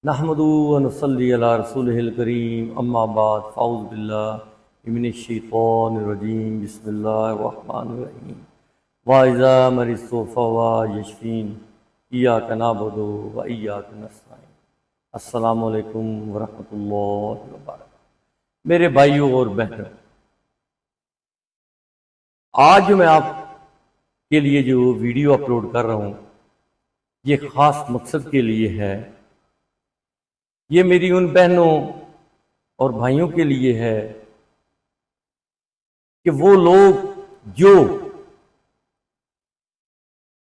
नहमदु व नसल्ली अला रसूलिहिल करीम अम्मा बाद फ़ाऊज़ु बिल्लाहि मिनश शैतानिर रजीम बिस्मिल्लाहिर रहमानिर रहीम व इज़ा मरिज़्तु फ़हुवा यशफ़ीन इय्याका नअबुदु व इय्याका नस्तईन। अस्सलामु अलैकुम व रहमतुल्लाहि व बरकातुहू। मेरे भाइयों और बहनों, आज मैं आपके लिए जो वीडियो अपलोड कर रहा हूँ ये ख़ास मकसद के लिए है। ये मेरी उन बहनों और भाइयों के लिए है कि वो लोग जो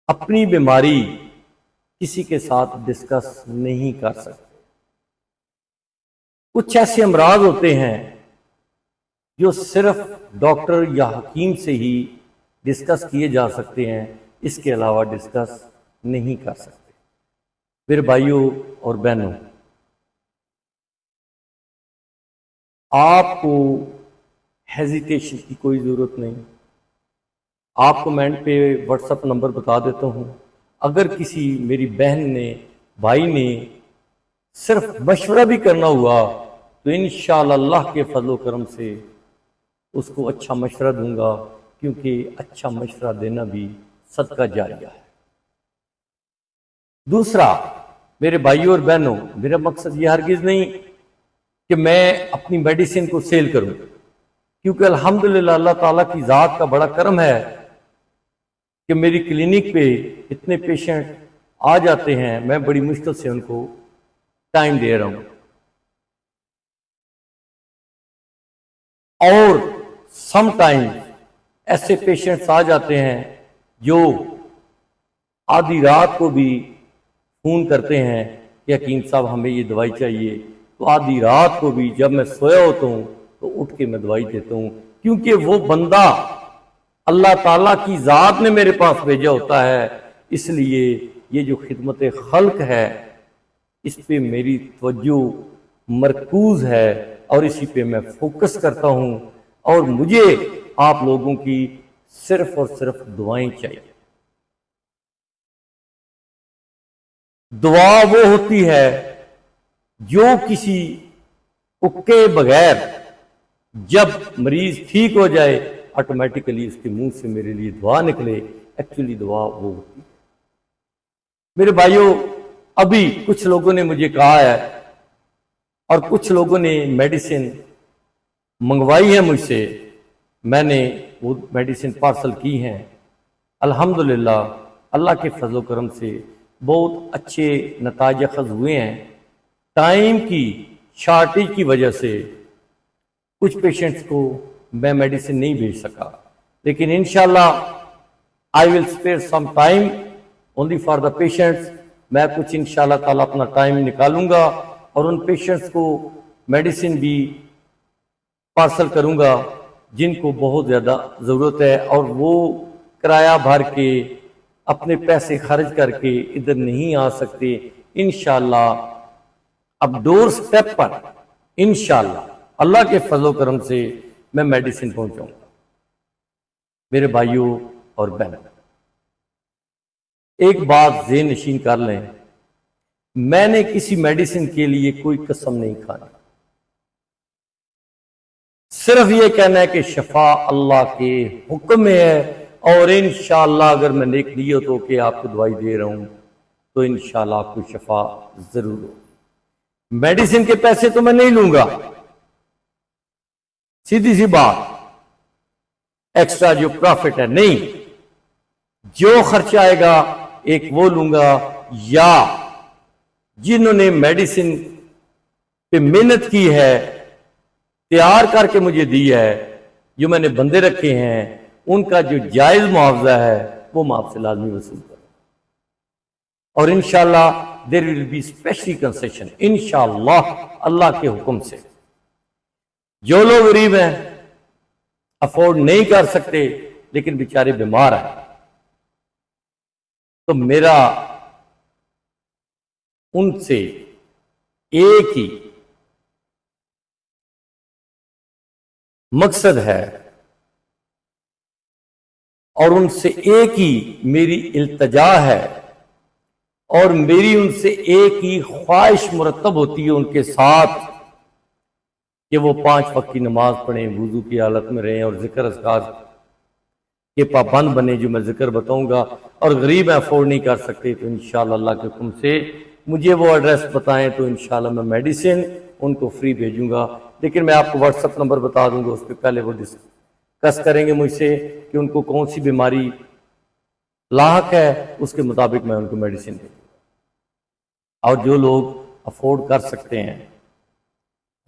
अपनी बीमारी किसी के साथ डिस्कस नहीं कर सकते। कुछ ऐसे अमराज होते हैं जो सिर्फ डॉक्टर या हकीम से ही डिस्कस किए जा सकते हैं, इसके अलावा डिस्कस नहीं कर सकते। मेरे भाइयों और बहनों, आपको हेजिटेशन की कोई ज़रूरत नहीं। आप कमेंट पे व्हाट्सएप नंबर बता देता हूँ। अगर किसी मेरी बहन ने, भाई ने सिर्फ मशवरा भी करना हुआ तो इंशाअल्लाह अल्लाह के फजल करम से उसको अच्छा मशवरा दूंगा, क्योंकि अच्छा मशवरा देना भी सदका जारिया है। दूसरा, मेरे भाइयों और बहनों, मेरा मकसद ये हरगिज नहीं कि मैं अपनी मेडिसिन को सेल करूं, क्योंकि अल्हम्दुलिल्लाह अल्लाह ताला की ज़ात का बड़ा करम है कि मेरी क्लिनिक पे इतने पेशेंट आ जाते हैं, मैं बड़ी मुश्किल से उनको टाइम दे रहा हूं। और समटाइम्स ऐसे पेशेंट्स आ जाते हैं जो आधी रात को भी फोन करते हैं कि हकीम साहब हमें ये दवाई चाहिए, तो आधी रात को भी जब मैं सोया होता हूं तो उठ के मैं दवाई देता हूं, क्योंकि वो बंदा अल्लाह ताला की ज़ात ने मेरे पास भेजा होता है। इसलिए ये जो खिदमत खल्क है इस पे मेरी तवज्जो मरकूज है और इसी पे मैं फोकस करता हूं, और मुझे आप लोगों की सिर्फ और सिर्फ दुआएं चाहिए। दुआ वो होती है जो किसी उक्के बगैर जब मरीज ठीक हो जाए ऑटोमेटिकली उसके मुंह से मेरे लिए दुआ निकले। एक्चुअली दुआ वो होती है। मेरे भाइयों, अभी कुछ लोगों ने मुझे कहा है और कुछ लोगों ने मेडिसिन मंगवाई है मुझसे, मैंने वो मेडिसिन पार्सल की हैं। अल्हम्दुलिल्लाह अल्लाह के फजल करम से बहुत अच्छे नताज अखज़ हुए हैं। टाइम की शॉर्टेज की वजह से कुछ पेशेंट्स को मैं मेडिसिन नहीं भेज सका, लेकिन इंशाल्लाह I will spare some time only for the patients. मैं कुछ इंशाल्लाह ताला अपना टाइम निकालूंगा और उन पेशेंट्स को मेडिसिन भी पार्सल करूंगा जिनको बहुत ज़्यादा ज़रूरत है, और वो किराया भर के अपने पैसे खर्च करके इधर नहीं आ सकते। इंशाल्लाह अब डोर स्टेप पर इंशाल्लाह अल्लाह के फजल करम से मैं मेडिसिन पहुंचाऊंगा। मेरे भाइयों और बहनों, एक बात ज़हन नशीन कर लें, मैंने किसी मेडिसिन के लिए कोई कसम नहीं खानी। सिर्फ ये कहना है कि शफा अल्लाह के हुक्म में है, और इंशाअल्लाह अगर मैं नेक नियत हो के आपको दवाई दे रहा हूं तो इंशाअल्लाह आपको शफा जरूर हो। मेडिसिन के पैसे तो मैं नहीं लूंगा, सीधी सी बात, एक्स्ट्रा जो प्रॉफिट है नहीं। जो खर्चा आएगा एक वो लूंगा, या जिन्होंने मेडिसिन पे मेहनत की है, तैयार करके मुझे दी है, जो मैंने बंदे रखे हैं, उनका जो जायज मुआवजा है वो मैं आपसे लाजमी वसूल करूं। और इंशाअल्लाह there will be special concession इंशाअल्लाह अल्लाह के हुक्म से। जो लोग गरीब हैं, अफोर्ड नहीं कर सकते, लेकिन बेचारे बीमार हैं, तो मेरा उनसे एक ही मकसद है और उनसे एक ही मेरी इल्तजा है और मेरी उनसे एक ही ख्वाहिश मुरतब होती है उनके साथ कि वो 5 वक्त की नमाज पढ़ें, वुजू की हालत में रहें और जिक्र अज़कार के पाबंद बने, जो मैं जिक्र बताऊंगा। और गरीब अफोर्ड नहीं कर सकते तो इंशाअल्लाह अल्लाह के हुक्म से मुझे वो एड्रेस बताएं तो इंशाअल्लाह मैं मेडिसिन उनको फ्री भेजूंगा। लेकिन मैं आपको व्हाट्सएप नंबर बता दूंगा, उस पर पहले वो डिस्कस करेंगे मुझसे कि उनको कौन सी बीमारी लाहक है, उसके मुताबिक मैं उनको मेडिसिन दूंगा। और जो लोग अफोर्ड कर सकते हैं,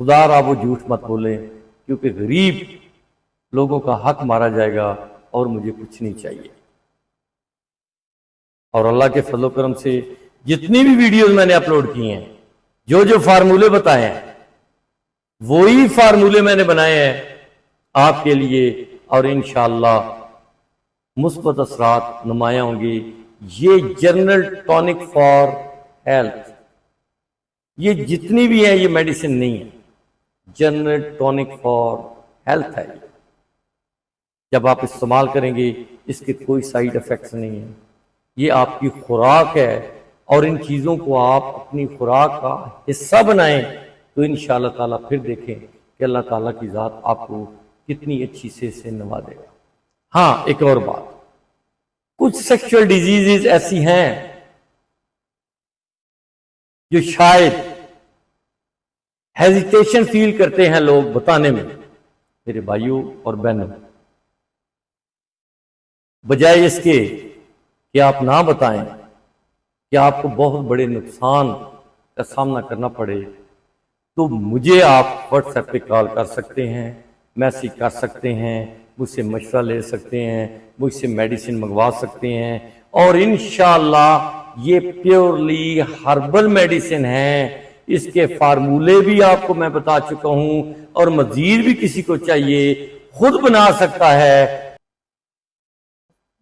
खुदा रहा वो झूठ मत बोलें, क्योंकि गरीब लोगों का हक मारा जाएगा और मुझे कुछ नहीं चाहिए। और अल्लाह के फजल करम से जितनी भी वीडियोस मैंने अपलोड की हैं, जो जो फार्मूले बताए हैं, वही फार्मूले मैंने बनाए हैं आपके लिए, और इंशाअल्लाह मुस्बत असरात नुमाया होंगे। ये जनरल टॉनिक फॉर हेल्थ, ये जितनी भी है ये मेडिसिन नहीं है, जनरल टॉनिक फॉर हेल्थ है। जब आप इस्तेमाल करेंगे इसके कोई साइड इफेक्ट्स नहीं है, ये आपकी खुराक है। और इन चीज़ों को आप अपनी खुराक का हिस्सा बनाएं तो इंशाअल्लाह ताला फिर देखें कि अल्लाह ताला की ज़ात आपको कितनी अच्छी से नवा देगा। हाँ, एक और बात, कुछ सेक्सुअल डिजीजेज ऐसी हैं जो शायद हेजिटेशन फील करते हैं लोग बताने में। मेरे भाइयों और बहनों, बजाय इसके कि आप ना बताएं कि आपको बहुत बड़े नुकसान का सामना करना पड़े, तो मुझे आप व्हाट्सएप पे कॉल कर सकते हैं, मैसेज कर सकते हैं, मुझसे मशवरा ले सकते हैं, मुझसे मेडिसिन मंगवा सकते हैं। और इंशाअल्लाह ये प्योरली हर्बल मेडिसिन है। इसके फार्मूले भी आपको मैं बता चुका हूं, और मजीद भी किसी को चाहिए खुद बना सकता है।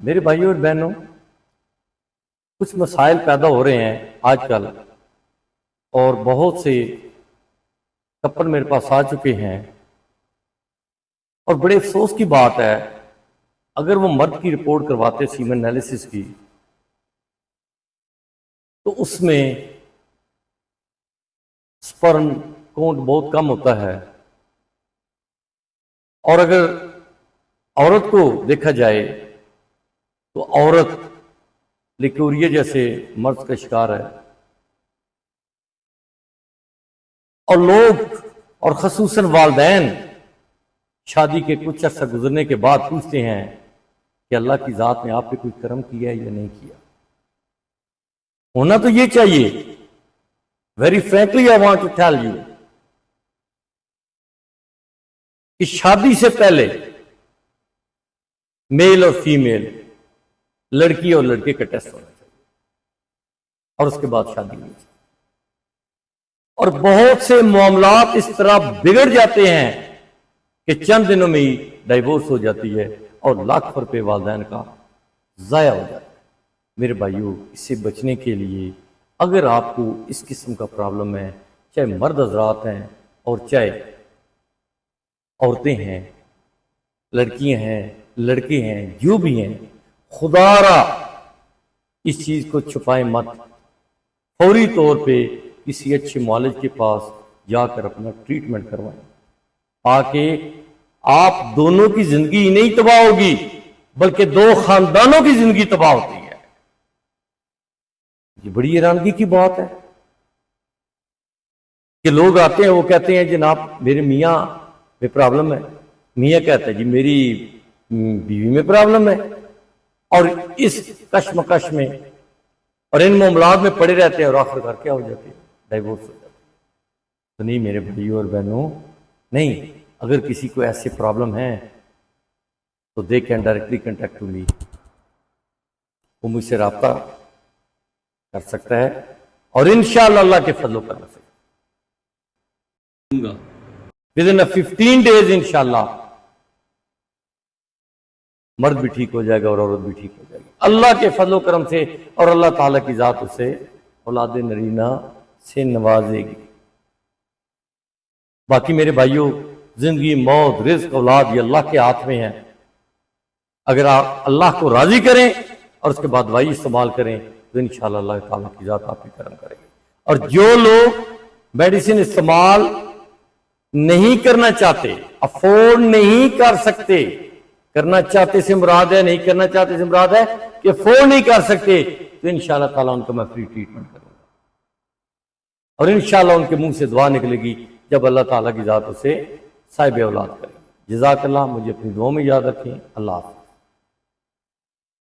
मेरे भाइयों और बहनों, कुछ मसाइल पैदा हो रहे हैं आजकल, और बहुत से कपल मेरे पास आ चुके हैं। और बड़े अफसोस की बात है, अगर वो मर्द की रिपोर्ट करवाते सीमेन एनालिसिस की, तो उसमें स्पर्म काउंट बहुत कम होता है। और अगर औरत को देखा जाए तो औरत लिकोरिया जैसे मर्ज का शिकार है। और लोग, और खसूसन वालिदैन, शादी के कुछ अर्सा गुजरने के बाद पूछते हैं कि अल्लाह की जात ने आप पे कोई कर्म किया है या नहीं किया। होना तो ये चाहिए। Very frankly I want to tell you कि शादी से पहले मेल और फीमेल, लड़की और लड़के का टेस्ट होना चाहिए, और उसके बाद शादी होनी चाहिए। और बहुत से मामलात इस तरह बिगड़ जाते हैं कि चंद दिनों में ही डाइवोर्स हो जाती है और लाख रुपए वालिदैन का ज़ाया हो जाता है। मेरे भाइयों, इससे बचने के लिए अगर आपको इस किस्म का प्रॉब्लम है, चाहे मर्द हज़रात हैं और चाहे औरतें हैं, लड़कियां हैं, लड़के हैं, जो भी हैं, खुदारा इस चीज़ को छुपाए मत। फौरी तौर पे किसी अच्छे मुआलिज के पास जाकर अपना ट्रीटमेंट करवाएं, ताकि आप दोनों की जिंदगी नहीं तबाह होगी बल्कि 2 खानदानों की जिंदगी तबाह होती है। ये बड़ी हैरानगी की बात है कि लोग आते हैं, वो कहते हैं जनाब मेरे मियाँ में प्रॉब्लम है। मियाँ कहता है जी मेरी बीवी में प्रॉब्लम है। और इस कश्मकश में और इन मामलात में पड़े रहते हैं, और आखिरकार क्या हो जाती है? डाइवोर्स हो जाती है। तो नहीं मेरे भाइयों और बहनों, नहीं, अगर किसी को ऐसे प्रॉब्लम है तो they can directly contact to me. वो मुझसे रब्ता कर सकता है और इंशाअल्लाह अल्लाह के फजल कर सकूंगा। विद इन 15 डेज इंशाअल्लाह मर्द भी ठीक हो जाएगा और औरत भी ठीक हो जाएगी अल्लाह के फजल करम से। और अल्लाह ताला की जात उसे औलाद नरीना से नवाजेगी। बाकी मेरे भाइयों, जिंदगी, मौत, रिज्क, औलाद ये अल्लाह के हाथ में है। अगर आप अल्लाह को राजी करें और उसके बाद दवाई इस्तेमाल करें तो तो इंशाअल्लाह अल्लाह ताला की ज़ात आप ही करम करेगी। और जो लोग मेडिसिन इस्तेमाल नहीं करना चाहते, अफोर्ड नहीं कर सकते, करना चाहते से मुराद है, नहीं करना चाहते से मुराद है कि अफोर्ड नहीं कर सकते, तो इंशाअल्लाह ताला उनको मैं फ्री ट्रीटमेंट करूंगा और इंशाअल्लाह उनके मुंह से दुआ निकलेगी जब अल्लाह ताला की ज़ात उसे साहिब औलाद करेगी। जज़ाकल्लाह, मुझे अपनी दुआ में याद रखें। अल्लाह हाफ़िज़।